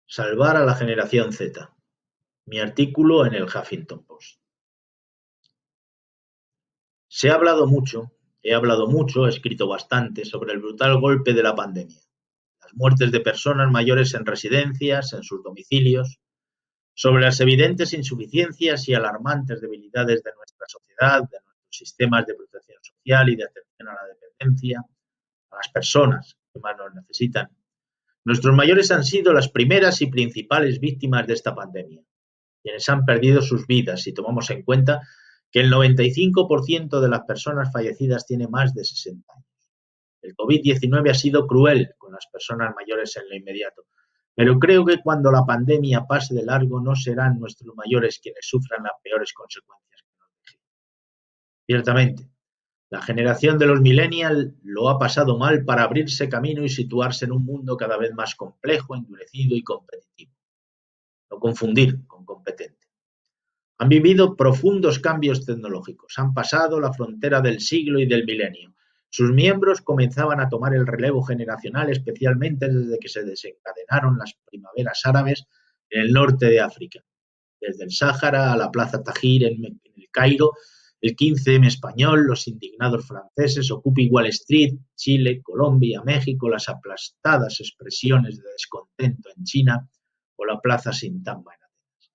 Salvar a la generación Z. Mi artículo en el Huffington Post. He hablado mucho, he escrito bastante sobre el brutal golpe de la pandemia. Las muertes de personas mayores en residencias, en sus domicilios, sobre las evidentes insuficiencias y alarmantes debilidades de nuestra sociedad, de nuestros sistemas de protección social y de atención a la dependencia, a las personas que más nos necesitan. Nuestros mayores han sido las primeras y principales víctimas de esta pandemia, quienes han perdido sus vidas si tomamos en cuenta que el 95% de las personas fallecidas tiene más de 60 años. El COVID-19 ha sido cruel con las personas mayores en lo inmediato, pero creo que cuando la pandemia pase de largo no serán nuestros mayores quienes sufran las peores consecuencias que nos deje. Ciertamente, la generación de los millennials lo ha pasado mal para abrirse camino y situarse en un mundo cada vez más complejo, endurecido y competitivo. No confundir con competente. Han vivido profundos cambios tecnológicos, han pasado la frontera del siglo y del milenio. Sus miembros comenzaban a tomar el relevo generacional, especialmente desde que se desencadenaron las primaveras árabes en el norte de África, desde el Sáhara a la Plaza Tahrir en el Cairo, el 15M español, los indignados franceses, Occupy Wall Street, Chile, Colombia, México, las aplastadas expresiones de descontento en China o la Plaza Sintamba en Atenas.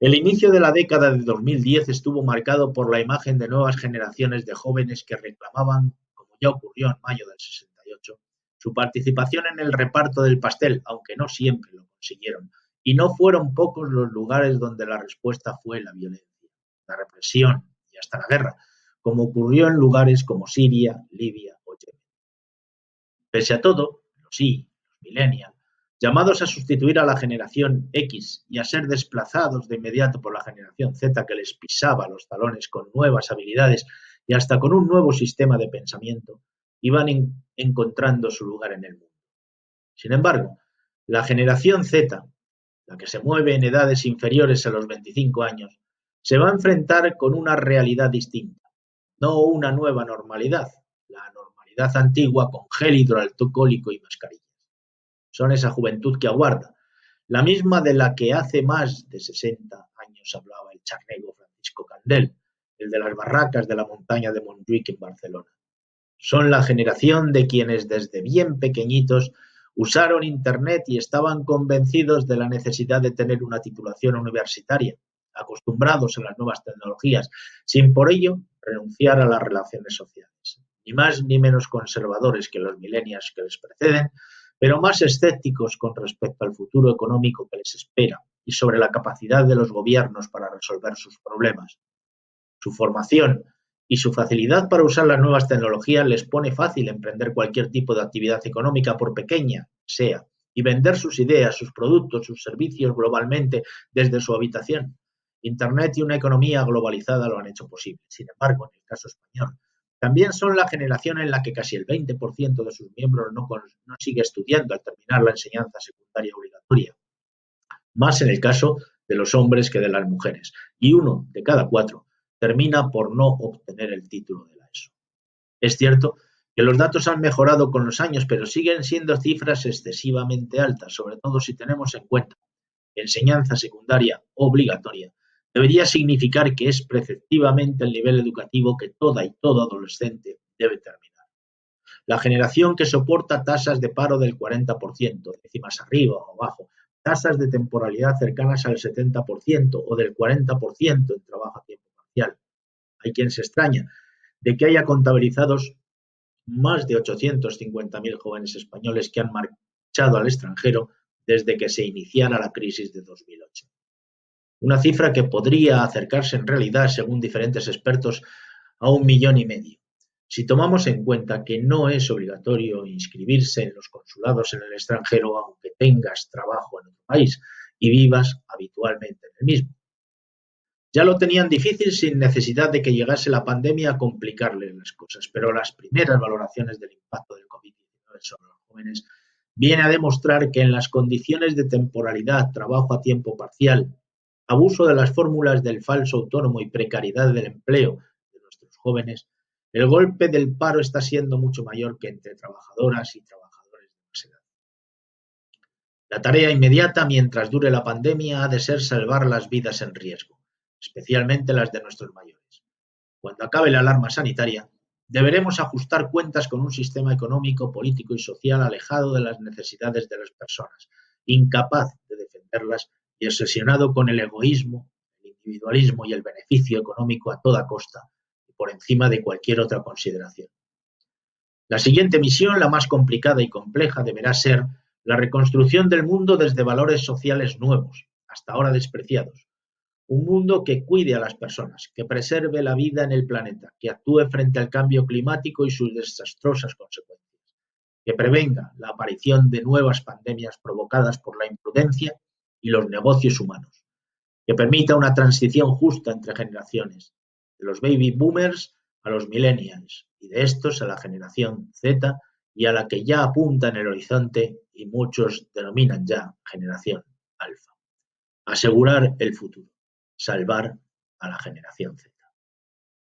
El inicio de la década de 2010 estuvo marcado por la imagen de nuevas generaciones de jóvenes que reclamaban, como ya ocurrió en mayo del 68, su participación en el reparto del pastel, aunque no siempre lo consiguieron. Y no fueron pocos los lugares donde la respuesta fue la violencia, la represión y hasta la guerra, como ocurrió en lugares como Siria, Libia o Yemen. Pese a todo, los millennials, llamados a sustituir a la generación X y a ser desplazados de inmediato por la generación Z que les pisaba los talones con nuevas habilidades y hasta con un nuevo sistema de pensamiento, iban encontrando su lugar en el mundo. Sin embargo, la generación Z, la que se mueve en edades inferiores a los 25 años, se va a enfrentar con una realidad distinta, no una nueva normalidad, la normalidad antigua con gel hidroalcohólico y mascarillas. Son esa juventud que aguarda, la misma de la que hace más de 60 años hablaba el charnego Francisco Candel, el de las barracas de la montaña de Montjuic en Barcelona. Son la generación de quienes desde bien pequeñitos usaron Internet y estaban convencidos de la necesidad de tener una titulación universitaria, acostumbrados a las nuevas tecnologías, sin por ello renunciar a las relaciones sociales. Ni más ni menos conservadores que los millennials que les preceden, pero más escépticos con respecto al futuro económico que les espera y sobre la capacidad de los gobiernos para resolver sus problemas. Su formación y su facilidad para usar las nuevas tecnologías les pone fácil emprender cualquier tipo de actividad económica, por pequeña que sea, y vender sus ideas, sus productos, sus servicios globalmente desde su habitación. Internet y una economía globalizada lo han hecho posible. Sin embargo, en el caso español, también son la generación en la que casi el 20% de sus miembros no sigue estudiando al terminar la enseñanza secundaria obligatoria. Más en el caso de los hombres que de las mujeres. Y 1 de cada 4 termina por no obtener el título de la ESO. Es cierto que los datos han mejorado con los años, pero siguen siendo cifras excesivamente altas, sobre todo si tenemos en cuenta que enseñanza secundaria obligatoria debería significar que es preceptivamente el nivel educativo que toda y todo adolescente debe terminar. La generación que soporta tasas de paro del 40%, décimas arriba o abajo, tasas de temporalidad cercanas al 70% o del 40% en trabajo a tiempo parcial. Hay quien se extraña de que haya contabilizados más de 850.000 jóvenes españoles que han marchado al extranjero desde que se iniciara la crisis de 2008. Una cifra que podría acercarse en realidad, según diferentes expertos, a 1,5 millones. Si tomamos en cuenta que no es obligatorio inscribirse en los consulados en el extranjero aunque tengas trabajo en otro país y vivas habitualmente en el mismo. Ya lo tenían difícil sin necesidad de que llegase la pandemia a complicarles las cosas, pero las primeras valoraciones del impacto del COVID-19 sobre los jóvenes viene a demostrar que en las condiciones de temporalidad, trabajo a tiempo parcial, abuso de las fórmulas del falso autónomo y precariedad del empleo de nuestros jóvenes, el golpe del paro está siendo mucho mayor que entre trabajadoras y trabajadores de más edad. La tarea inmediata mientras dure la pandemia ha de ser salvar las vidas en riesgo, especialmente las de nuestros mayores. Cuando acabe la alarma sanitaria, deberemos ajustar cuentas con un sistema económico, político y social alejado de las necesidades de las personas, incapaz de defenderlas y obsesionado con el egoísmo, el individualismo y el beneficio económico a toda costa y por encima de cualquier otra consideración. La siguiente misión, la más complicada y compleja, deberá ser la reconstrucción del mundo desde valores sociales nuevos, hasta ahora despreciados. Un mundo que cuide a las personas, que preserve la vida en el planeta, que actúe frente al cambio climático y sus desastrosas consecuencias, que prevenga la aparición de nuevas pandemias provocadas por la imprudencia y los negocios humanos, que permita una transición justa entre generaciones, de los baby boomers a los millennials y de estos a la generación Z y a la que ya apunta en el horizonte y muchos denominan ya generación alfa. Asegurar el futuro, salvar a la generación Z.